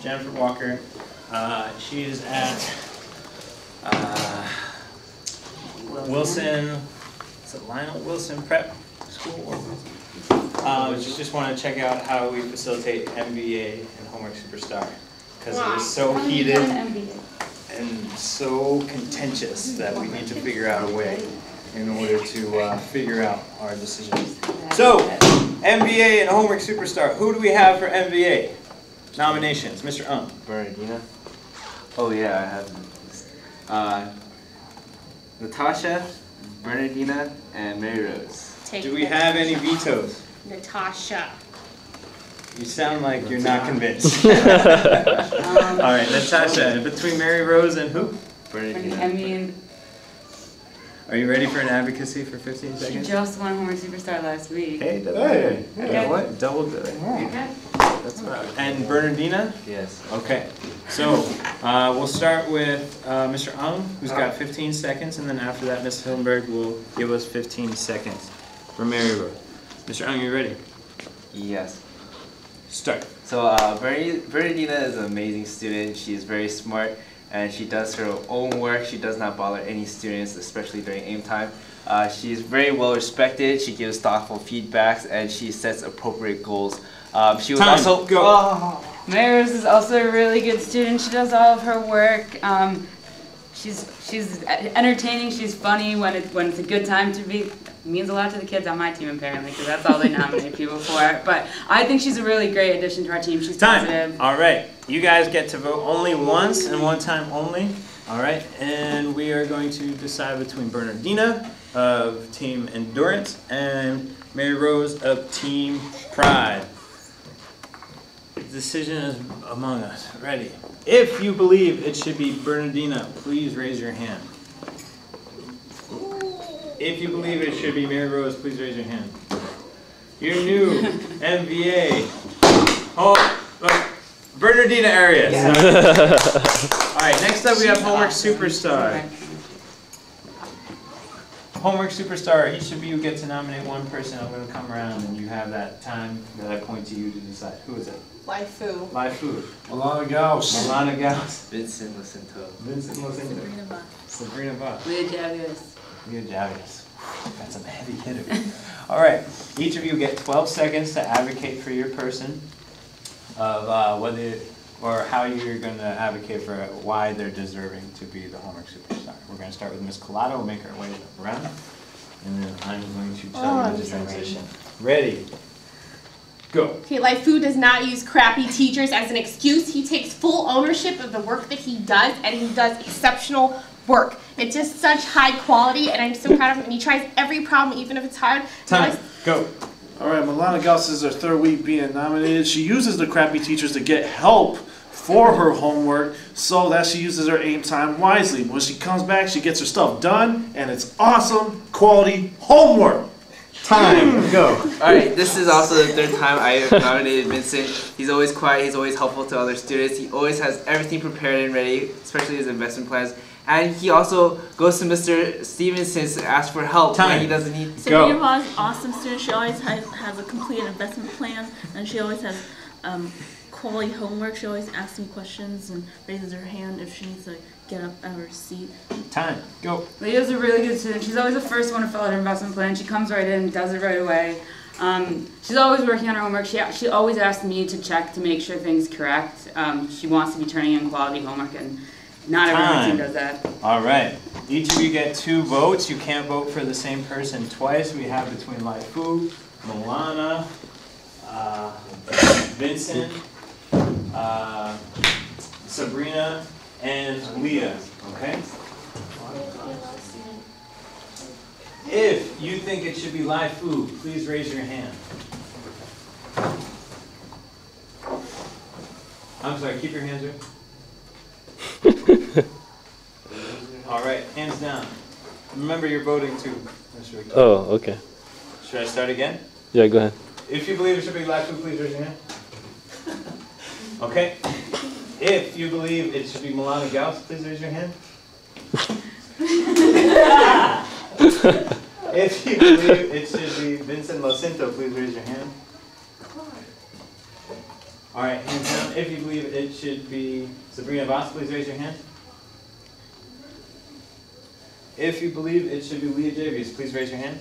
Jennifer Walker. She is at Wilson, is it Lionel Wilson Prep School? Just want to check out how we facilitate MVA and Homework Superstar, because it is so heated and so contentious that we need to figure out a way in order to figure out our decisions. So, MVA and Homework Superstar. Who do we have for MVA nominations? Mr. Bernardina. Oh yeah, I have Natasha, Bernardina, and Mary Rose. Do we have any vetoes? Natasha. You sound like you're not convinced. All right, Natasha. Between Mary Rose and who? Bernardina. Are you ready for an advocacy for 15 seconds? She just won Homework Superstar last week. Hey, okay. You know what? Double good. Okay. That's right. And Bernardina? Yes. Okay. So we'll start with Mr. Ung, who's got 15 seconds, and then after that, Ms. Hillenberg will give us 15 seconds for Mary Rose. Mr. Ung, you ready? Yes. Start. So Bernardina is an amazing student. She is very smart, and she does her own work. She does not bother any students, especially during aim time. She is very well respected. She gives thoughtful feedbacks, and she sets appropriate goals. She was also go. Oh, Mary Rose is also a really good student. She does all of her work. She's entertaining. She's funny when it's a good time to be. It means a lot to the kids on my team apparently, because that's all they nominate people for. But I think she's a really great addition to our team. She's positive. All right, you guys get to vote only once and one time only. All right, and we are going to decide between Bernardina of Team Endurance and Mary Rose of Team Pride. The decision is among us. Ready? If you believe it should be Bernardina, please raise your hand. If you believe it should be Mary Rose, please raise your hand. Your new MVA. Bernardina area. Yeah. All right, next up we have Homework Superstar. Homework Superstar, each of you get to nominate one person. I'm going to come around and you have that time that I point to you to decide. Who is it? Live food. Live food. Milana Gauss. Milana Gauss. Vincent Lucinto. Vincent Lucinto. Sabrina Buck. Leah Javius. Leah Javius. That's some heavy hitters. All right, each of you get 12 seconds to advocate for your person of whether or how you're going to advocate for why they're deserving to be the Homework Superstar. We're going to start with Miss Collado. We'll make our way around, and then I'm going to tell you the transition. Ready? Go. Okay, Live Food does not use crappy teachers as an excuse. He takes full ownership of the work that he does, and he does exceptional work. It's just such high quality, and I'm so proud of him. And he tries every problem, even if it's hard. Time. Go. All right, Milana Gauss is her third week being nominated. She uses the crappy teachers to get help for her homework so that she uses her aim time wisely. When she comes back, she gets her stuff done, and it's awesome, quality homework. Time. Go. Alright, this is also the third time I have nominated Vincent. He's always quiet, he's always helpful to other students. He always has everything prepared and ready, especially his investment plans. And he also goes to Mr. Stevenson to ask for help when he doesn't need. Sabrina was an awesome student. She always has a complete investment plan, and she always has quality homework. She always asks me questions and raises her hand if she needs to get up out of her seat. Time. Go. Leah's a really good student. She's always the first one to fill out her investment plan. She comes right in, does it right away. She's always working on her homework. She always asks me to check to make sure things are correct. She wants to be turning in quality homework, and not every team does that. All right. Each of you get 2 votes. You can't vote for the same person twice. We have between Live Food, Milana, Vincent, Sabrina, and Leah. Okay? If you think it should be Live Food, please raise your hand. I'm sorry, keep your hands up. All right, hands down. Remember, you're voting too, Mr. Ricky. Oh, okay. Should I start again? Yeah, go ahead. If you believe it should be Live Food, please raise your hand. Okay. If you believe it should be Milana Gauss, please raise your hand. If you believe it should be Vincent Lucinto, please raise your hand. All right, hands down. If you believe it should be Sabrina Voss, please raise your hand. If you believe it should be Leah Javius, please raise your hand.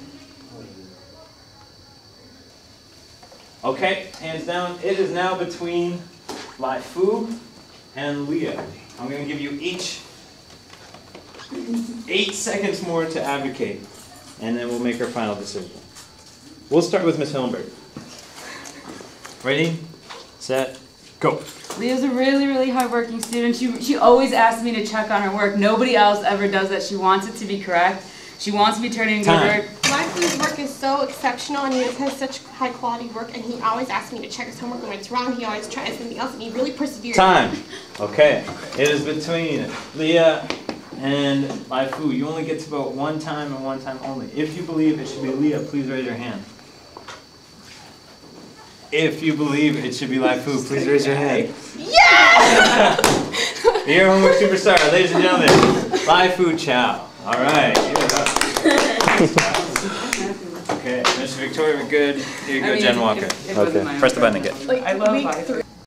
Okay, hands down. It is now between Lai Fu and Leah. I'm going to give you each 8 seconds more to advocate, and then we'll make our final decision. We'll start with Ms. Hillenberg. Ready, set, go. Leah's a really, really hardworking student. She always asks me to check on her work. Nobody else ever does that. She wants it to be correct. She wants to be turning in good work. My food's work is so exceptional, and he has such high quality work, and he always asks me to check his homework, and when it's wrong, he always tries something else, and he really perseveres. Time. Okay. It is between Leah and Lai Fu. You only get to vote one time and one time only. If you believe it should be Leah, please raise your hand. If you believe it should be Lai Fu, please raise your hand. Yeah! Your homework superstar, ladies and gentlemen, Lai Fu Chow. All right. Okay, Mr. Victoria, we're good. Here you go, Jen Walker. Okay. Press the button again. I love life.